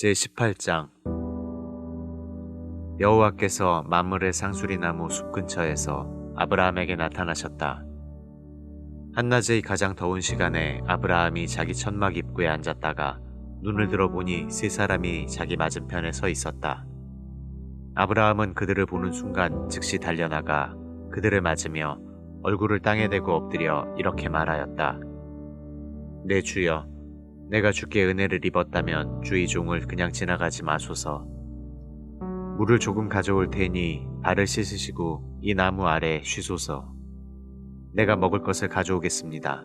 제18장 여호와께서 만물의 상수리나무 숲 근처에서 아브라함에게 나타나셨다. 한낮의 가장 더운 시간에 아브라함이 자기 천막 입구에 앉았다가 눈을 들어보니 세 사람이 자기 맞은편에 서 있었다. 아브라함은 그들을 보는 순간 즉시 달려나가 그들을 맞으며 얼굴을 땅에 대고 엎드려 이렇게 말하였다. 내 주여, 내가 주께 은혜를 입었다면 주의 종을 그냥 지나가지 마소서. 물을 조금 가져올 테니 발을 씻으시고 이 나무 아래 쉬소서. 내가 먹을 것을 가져오겠습니다.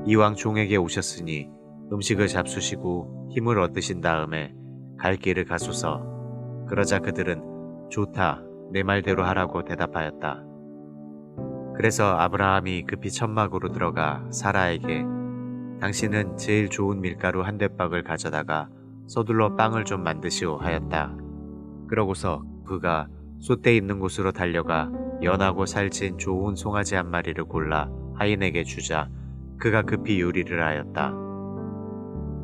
이왕 종에게 오셨으니 음식을 잡수시고 힘을 얻으신 다음에 갈 길을 가소서. 그러자 그들은 좋다, 내 말대로 하라고 대답하였다. 그래서 아브라함이 급히 천막으로 들어가 사라에게 당신은 제일 좋은 밀가루 한 대박을 가져다가 서둘러 빵을 좀 만드시오 하였다. 그러고서 그가 솥대 있는 곳으로 달려가 연하고 살찐 좋은 송아지 한 마리를 골라 하인에게 주자 그가 급히 요리를 하였다.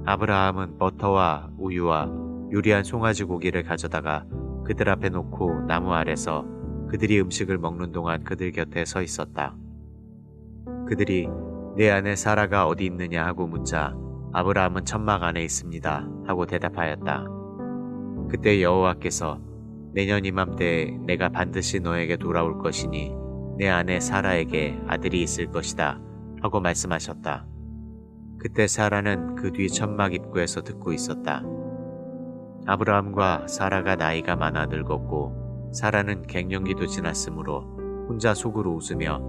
아브라함은 버터와 우유와 요리한 송아지 고기를 가져다가 그들 앞에 놓고 나무 아래서 그들이 음식을 먹는 동안 그들 곁에 서 있었다. 그들이 내 아내 사라가 어디 있느냐 하고 묻자 아브라함은 천막 안에 있습니다 하고 대답하였다. 그때 여호와께서 내년 이맘때에 내가 반드시 너에게 돌아올 것이니 내 아내 사라에게 아들이 있을 것이다 하고 말씀하셨다. 그때 사라는 그 뒤 천막 입구에서 듣고 있었다. 아브라함과 사라가 나이가 많아 늙었고 사라는 갱년기도 지났으므로 혼자 속으로 웃으며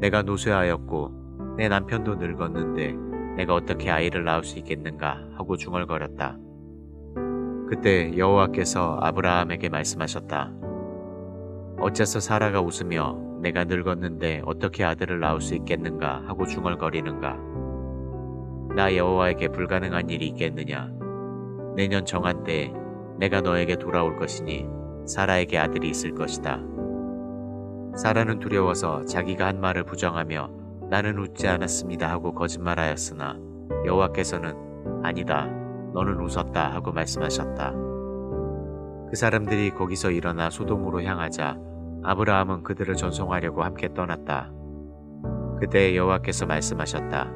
내가 노쇠하였고 내 남편도 늙었는데 내가 어떻게 아이를 낳을 수 있겠는가 하고 중얼거렸다. 그때 여호와께서 아브라함에게 말씀하셨다. 어째서 사라가 웃으며 내가 늙었는데 어떻게 아들을 낳을 수 있겠는가 하고 중얼거리는가. 나 여호와에게 불가능한 일이 있겠느냐. 내년 정한 때에 내가 너에게 돌아올 것이니 사라에게 아들이 있을 것이다. 사라는 두려워서 자기가 한 말을 부정하며 나는 웃지 않았습니다 하고 거짓말하였으나 여호와께서는 아니다, 너는 웃었다 하고 말씀하셨다. 그 사람들이 거기서 일어나 소돔으로 향하자 아브라함은 그들을 전송하려고 함께 떠났다. 그때 여호와께서 말씀하셨다.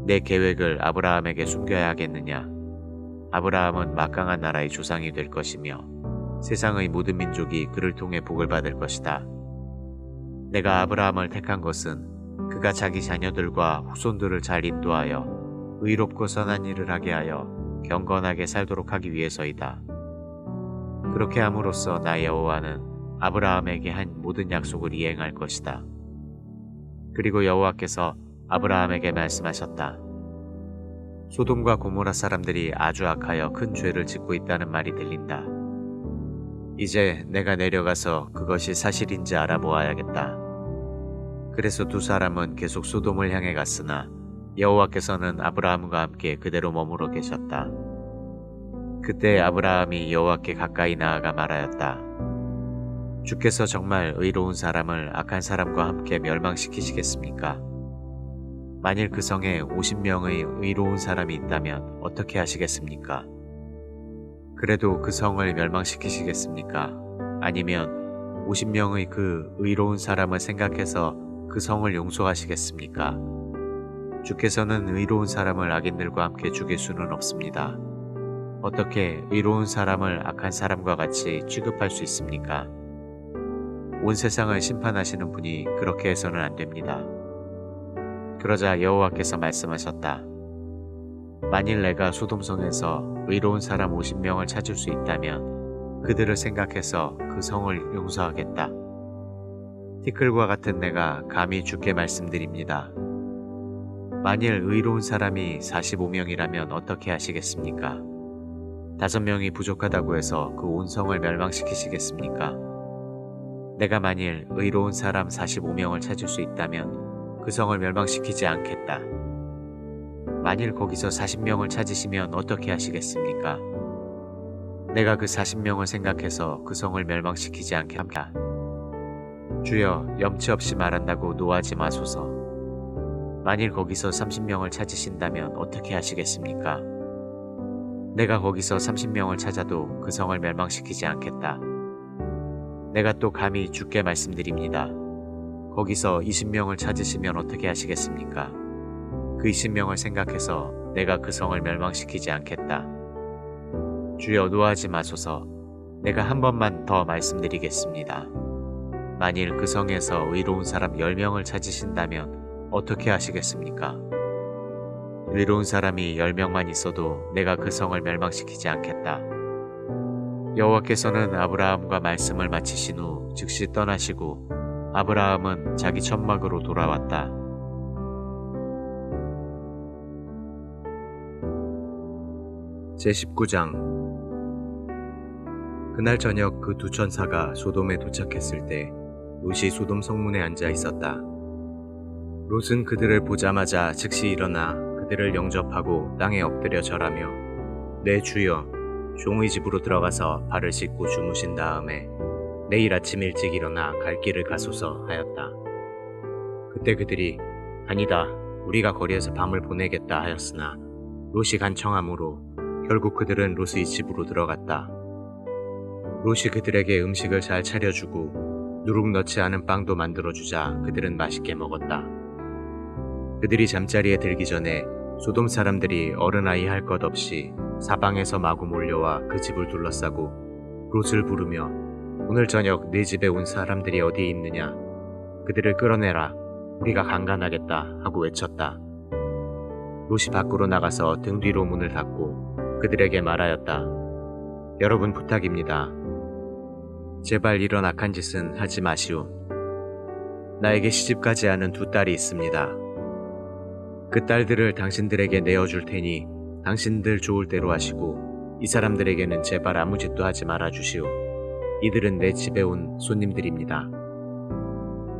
내 계획을 아브라함에게 숨겨야 하겠느냐. 아브라함은 막강한 나라의 조상이 될 것이며 세상의 모든 민족이 그를 통해 복을 받을 것이다. 내가 아브라함을 택한 것은 그가 자기 자녀들과 후손들을 잘 인도하여 의롭고 선한 일을 하게 하여 경건하게 살도록 하기 위해서이다. 그렇게 함으로써 나 여호와는 아브라함에게 한 모든 약속을 이행할 것이다. 그리고 여호와께서 아브라함에게 말씀하셨다. 소돔과 고모라 사람들이 아주 악하여 큰 죄를 짓고 있다는 말이 들린다. 이제 내가 내려가서 그것이 사실인지 알아보아야겠다. 그래서 두 사람은 계속 소돔을 향해 갔으나 여호와께서는 아브라함과 함께 그대로 머무러 계셨다. 그때 아브라함이 여호와께 가까이 나아가 말하였다. 주께서 정말 의로운 사람을 악한 사람과 함께 멸망시키시겠습니까? 만일 그 성에 50명의 의로운 사람이 있다면 어떻게 하시겠습니까? 그래도 그 성을 멸망시키시겠습니까? 아니면 50명의 그 의로운 사람을 생각해서 그 성을 용서하시겠습니까? 주께서는 의로운 사람을 악인들과 함께 죽일 수는 없습니다. 어떻게 의로운 사람을 악한 사람과 같이 취급할 수 있습니까? 온 세상을 심판하시는 분이 그렇게 해서는 안 됩니다. 그러자 여호와께서 말씀하셨다. 만일 내가 소돔성에서 의로운 사람 50명을 찾을 수 있다면 그들을 생각해서 그 성을 용서하겠다. 티끌과 같은 내가 감히 주께 말씀드립니다. 만일 의로운 사람이 45명이라면 어떻게 하시겠습니까? 5명이 부족하다고 해서 그 온 성을 멸망시키시겠습니까? 내가 만일 의로운 사람 45명을 찾을 수 있다면 그 성을 멸망시키지 않겠다. 만일 거기서 40명을 찾으시면 어떻게 하시겠습니까? 내가 그 40명을 생각해서 그 성을 멸망시키지 않겠다. 주여, 염치 없이 말한다고 노하지 마소서. 만일 거기서 30명을 찾으신다면 어떻게 하시겠습니까? 내가 거기서 30명을 찾아도 그 성을 멸망시키지 않겠다. 내가 또 감히 주께 말씀드립니다. 거기서 20명을 찾으시면 어떻게 하시겠습니까? 그 20명을 생각해서 내가 그 성을 멸망시키지 않겠다. 주여 노하지 마소서. 내가 한 번만 더 말씀드리겠습니다. 만일 그 성에서 의로운 사람 10명을 찾으신다면 어떻게 하시겠습니까? 의로운 사람이 10명만 있어도 내가 그 성을 멸망시키지 않겠다. 여호와께서는 아브라함과 말씀을 마치신 후 즉시 떠나시고 아브라함은 자기 천막으로 돌아왔다. 제19장. 그날 저녁 그 두 천사가 소돔에 도착했을 때 롯이 소돔 성문에 앉아 있었다. 롯은 그들을 보자마자 즉시 일어나 그들을 영접하고 땅에 엎드려 절하며 내 주여, 종의 집으로 들어가서 발을 씻고 주무신 다음에 내일 아침 일찍 일어나 갈 길을 가소서 하였다. 그때 그들이 아니다, 우리가 거리에서 밤을 보내겠다 하였으나 롯이 간청함으로 결국 그들은 롯의 집으로 들어갔다. 롯이 그들에게 음식을 잘 차려주고 누룩 넣지 않은 빵도 만들어주자 그들은 맛있게 먹었다. 그들이 잠자리에 들기 전에 소돔 사람들이 어른아이 할 것 없이 사방에서 마구 몰려와 그 집을 둘러싸고 롯을 부르며 오늘 저녁 네 집에 온 사람들이 어디에 있느냐? 그들을 끌어내라. 우리가 강간하겠다 하고 외쳤다. 롯이 밖으로 나가서 등 뒤로 문을 닫고 그들에게 말하였다. 여러분 부탁입니다. 제발 이런 악한 짓은 하지 마시오. 나에게 시집가지 않은 두 딸이 있습니다. 그 딸들을 당신들에게 내어줄 테니 당신들 좋을 대로 하시고 이 사람들에게는 제발 아무 짓도 하지 말아 주시오. 이들은 내 집에 온 손님들입니다.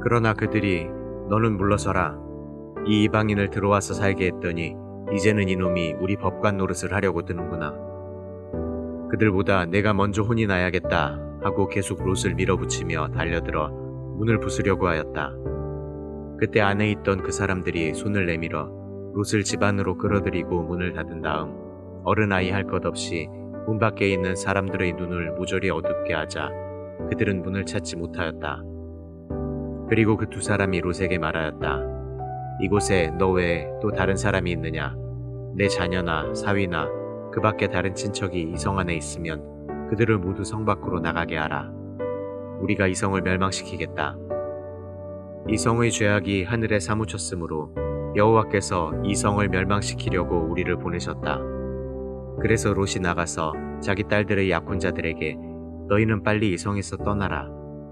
그러나 그들이 너는 물러서라. 이 이방인을 들어와서 살게 했더니 이제는 이놈이 우리 법관 노릇을 하려고 드는구나. 그들보다 내가 먼저 혼이 나야겠다 하고 계속 롯을 밀어붙이며 달려들어 문을 부수려고 하였다. 그때 안에 있던 그 사람들이 손을 내밀어 롯을 집 안으로 끌어들이고 문을 닫은 다음 어른아이 할 것 없이 문 밖에 있는 사람들의 눈을 모조리 어둡게 하자 그들은 문을 찾지 못하였다. 그리고 그 두 사람이 롯에게 말하였다. 이곳에 너 외에 또 다른 사람이 있느냐? 내 자녀나 사위나 그 밖에 다른 친척이 이 성 안에 있으면 그들을 모두 성 밖으로 나가게 하라. 우리가 이 성을 멸망시키겠다. 이 성의 죄악이 하늘에 사무쳤으므로 여호와께서 이 성을 멸망시키려고 우리를 보내셨다. 그래서 롯이 나가서 자기 딸들의 약혼자들에게 너희는 빨리 이 성에서 떠나라.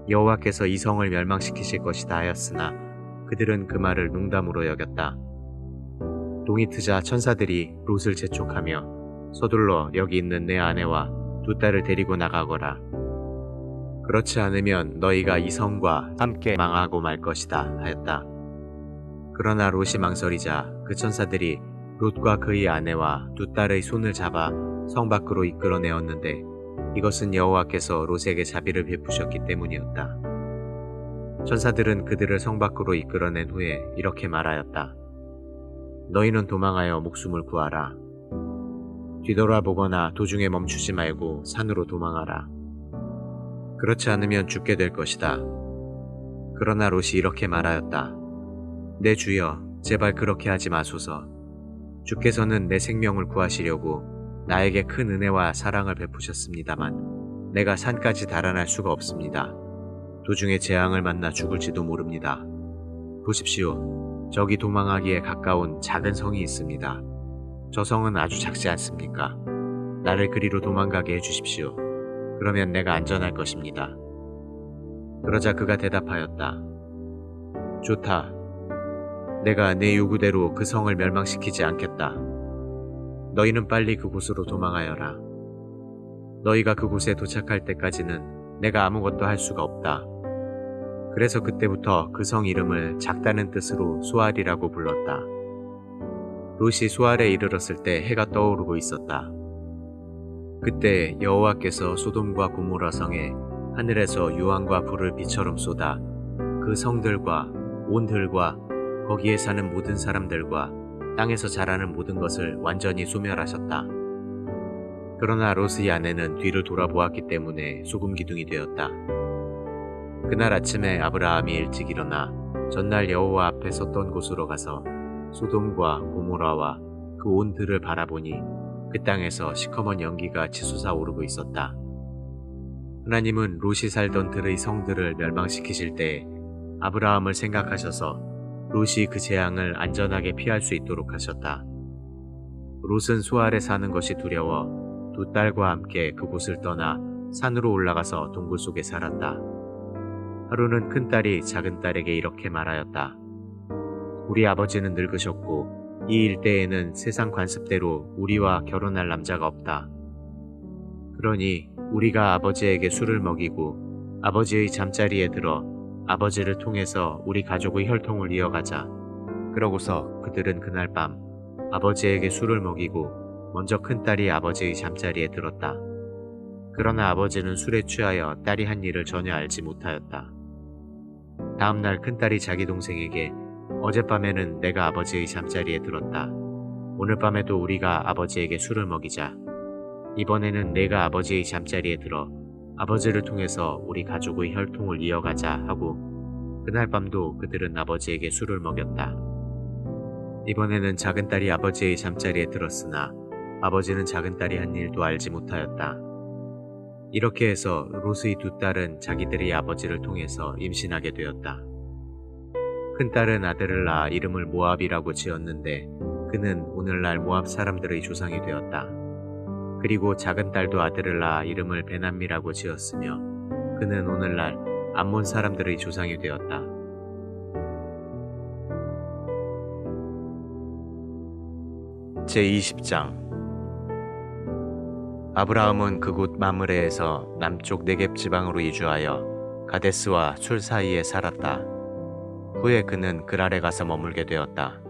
여호와께서 이 성을 멸망시키실 것이다 하였으나 그들은 그 말을 농담으로 여겼다. 동이 트자 천사들이 롯을 재촉하며 서둘러 여기 있는 내 아내와 두 딸을 데리고 나가거라. 그렇지 않으면 너희가 이 성과 함께 망하고 말 것이다 하였다. 그러나 롯이 망설이자 그 천사들이 롯과 그의 아내와 두 딸의 손을 잡아 성 밖으로 이끌어내었는데 이것은 여호와께서 롯에게 자비를 베푸셨기 때문이었다. 천사들은 그들을 성 밖으로 이끌어낸 후에 이렇게 말하였다. 너희는 도망하여 목숨을 구하라. 뒤돌아보거나 도중에 멈추지 말고 산으로 도망하라. 그렇지 않으면 죽게 될 것이다. 그러나 롯이 이렇게 말하였다. 내 주여, 제발 그렇게 하지 마소서. 주께서는 내 생명을 구하시려고 나에게 큰 은혜와 사랑을 베푸셨습니다만 내가 산까지 달아날 수가 없습니다. 도중에 재앙을 만나 죽을지도 모릅니다. 보십시오. 저기 도망하기에 가까운 작은 성이 있습니다. 저 성은 아주 작지 않습니까? 나를 그리로 도망가게 해주십시오. 그러면 내가 안전할 것입니다. 그러자 그가 대답하였다. 좋다. 내가 내 요구대로 그 성을 멸망시키지 않겠다. 너희는 빨리 그곳으로 도망하여라. 너희가 그곳에 도착할 때까지는 내가 아무것도 할 수가 없다. 그래서 그때부터 그 성 이름을 작다는 뜻으로 수알이라고 불렀다. 롯이 수알에 이르렀을 때 해가 떠오르고 있었다. 그때 여호와께서 소돔과 고모라 성에 하늘에서 유황과 불을 비처럼 쏟아 그 성들과 온 들과 거기에 사는 모든 사람들과 땅에서 자라는 모든 것을 완전히 소멸하셨다. 그러나 롯의 아내는 뒤를 돌아보았기 때문에 소금 기둥이 되었다. 그날 아침에 아브라함이 일찍 일어나 전날 여호와 앞에 섰던 곳으로 가서 소돔과 고모라와 그 온 들을 바라보니 그 땅에서 시커먼 연기가 치솟아 오르고 있었다. 하나님은 롯이 살던 들의 성들을 멸망시키실 때에 아브라함을 생각하셔서 롯이 그 재앙을 안전하게 피할 수 있도록 하셨다. 롯은 소 아래 사는 것이 두려워 두 딸과 함께 그곳을 떠나 산으로 올라가서 동굴 속에 살았다. 하루는 큰딸이 작은 딸에게 이렇게 말하였다. 우리 아버지는 늙으셨고 이 일대에는 세상 관습대로 우리와 결혼할 남자가 없다. 그러니 우리가 아버지에게 술을 먹이고 아버지의 잠자리에 들어 아버지를 통해서 우리 가족의 혈통을 이어가자. 그러고서 그들은 그날 밤 아버지에게 술을 먹이고 먼저 큰딸이 아버지의 잠자리에 들었다. 그러나 아버지는 술에 취하여 딸이 한 일을 전혀 알지 못하였다. 다음날 큰딸이 자기 동생에게 어젯밤에는 내가 아버지의 잠자리에 들었다. 오늘 밤에도 우리가 아버지에게 술을 먹이자. 이번에는 내가 아버지의 잠자리에 들어 아버지를 통해서 우리 가족의 혈통을 이어가자 하고 그날 밤도 그들은 아버지에게 술을 먹였다. 이번에는 작은 딸이 아버지의 잠자리에 들었으나 아버지는 작은 딸이 한 일도 알지 못하였다. 이렇게 해서 롯의 두 딸은 자기들의 아버지를 통해서 임신하게 되었다. 큰딸은 아들을 낳아 이름을 모압이라고 지었는데 그는 오늘날 모압 사람들의 조상이 되었다. 그리고 작은 딸도 아들을 낳아 이름을 베남미라고 지었으며 그는 오늘날 암몬 사람들의 조상이 되었다. 제20장 아브라함은 그곳 마므레에서 남쪽 네겝 지방으로 이주하여 가데스와 술 사이에 살았다. 후에 그는 그랄에 가서 머물게 되었다.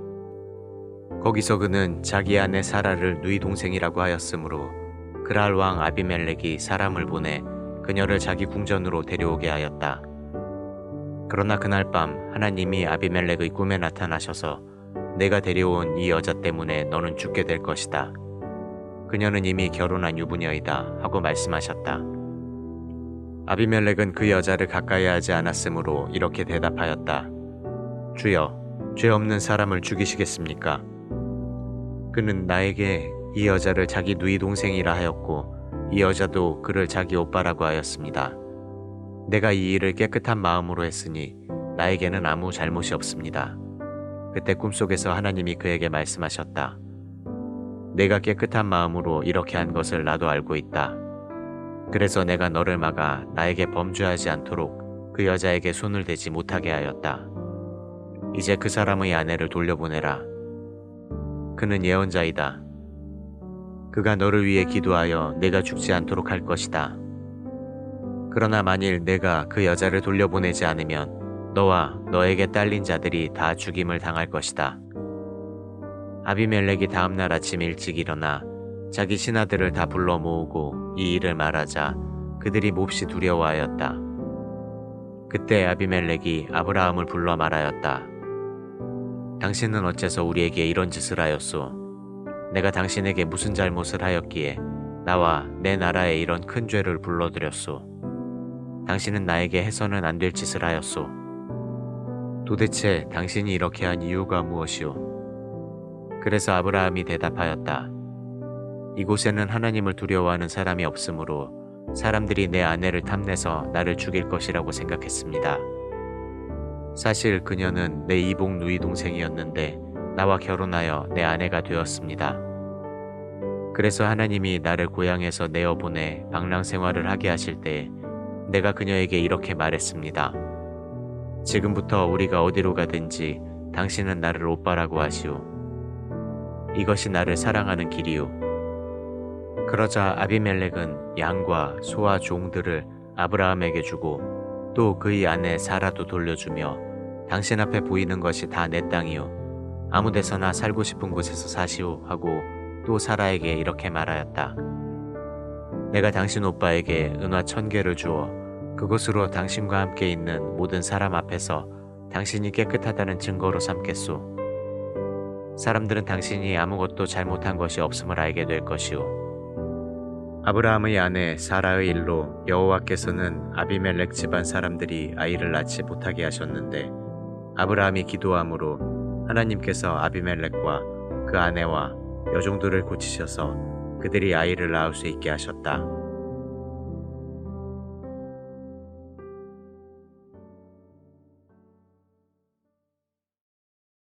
거기서 그는 자기 아내 사라를 누이 동생이라고 하였으므로 그랄 왕 아비멜렉이 사람을 보내 그녀를 자기 궁전으로 데려오게 하였다. 그러나 그날 밤 하나님이 아비멜렉의 꿈에 나타나셔서 내가 데려온 이 여자 때문에 너는 죽게 될 것이다. 그녀는 이미 결혼한 유부녀이다 하고 말씀하셨다. 아비멜렉은 그 여자를 가까이 하지 않았으므로 이렇게 대답하였다. 주여, 죄 없는 사람을 죽이시겠습니까? 그는 나에게 이 여자를 자기 누이 동생이라 하였고 이 여자도 그를 자기 오빠라고 하였습니다. 내가 이 일을 깨끗한 마음으로 했으니 나에게는 아무 잘못이 없습니다. 그때 꿈속에서 하나님이 그에게 말씀하셨다. 내가 깨끗한 마음으로 이렇게 한 것을 나도 알고 있다. 그래서 내가 너를 막아 나에게 범죄하지 않도록 그 여자에게 손을 대지 못하게 하였다. 이제 그 사람의 아내를 돌려보내라. 그는 예언자이다. 그가 너를 위해 기도하여 내가 죽지 않도록 할 것이다. 그러나 만일 내가 그 여자를 돌려보내지 않으면 너와 너에게 딸린 자들이 다 죽임을 당할 것이다. 아비멜렉이 다음날 아침 일찍 일어나 자기 신하들을 다 불러 모으고 이 일을 말하자 그들이 몹시 두려워하였다. 그때 아비멜렉이 아브라함을 불러 말하였다. 당신은 어째서 우리에게 이런 짓을 하였소? 내가 당신에게 무슨 잘못을 하였기에 나와 내 나라에 이런 큰 죄를 불러들였소? 당신은 나에게 해서는 안 될 짓을 하였소. 도대체 당신이 이렇게 한 이유가 무엇이오? 그래서 아브라함이 대답하였다. 이곳에는 하나님을 두려워하는 사람이 없으므로 사람들이 내 아내를 탐내서 나를 죽일 것이라고 생각했습니다. 사실 그녀는 내 이복 누이 동생이었는데 나와 결혼하여 내 아내가 되었습니다. 그래서 하나님이 나를 고향에서 내어보내 방랑 생활을 하게 하실 때 내가 그녀에게 이렇게 말했습니다. 지금부터 우리가 어디로 가든지 당신은 나를 오빠라고 하시오. 이것이 나를 사랑하는 길이오. 그러자 아비멜렉은 양과 소와 종들을 아브라함에게 주고 또 그의 아내 사라도 돌려주며 당신 앞에 보이는 것이 다 내 땅이오. 아무 데서나 살고 싶은 곳에서 사시오 하고 또 사라에게 이렇게 말하였다. 내가 당신 오빠에게 은화 1000개를 주어 그것으로 당신과 함께 있는 모든 사람 앞에서 당신이 깨끗하다는 증거로 삼겠소. 사람들은 당신이 아무것도 잘못한 것이 없음을 알게 될 것이오. 아브라함의 아내 사라의 일로 여호와께서는 아비멜렉 집안 사람들이 아이를 낳지 못하게 하셨는데 아브라함이 기도함으로 하나님께서 아비멜렉과 그 아내와 여종들을 고치셔서 그들이 아이를 낳을 수 있게 하셨다.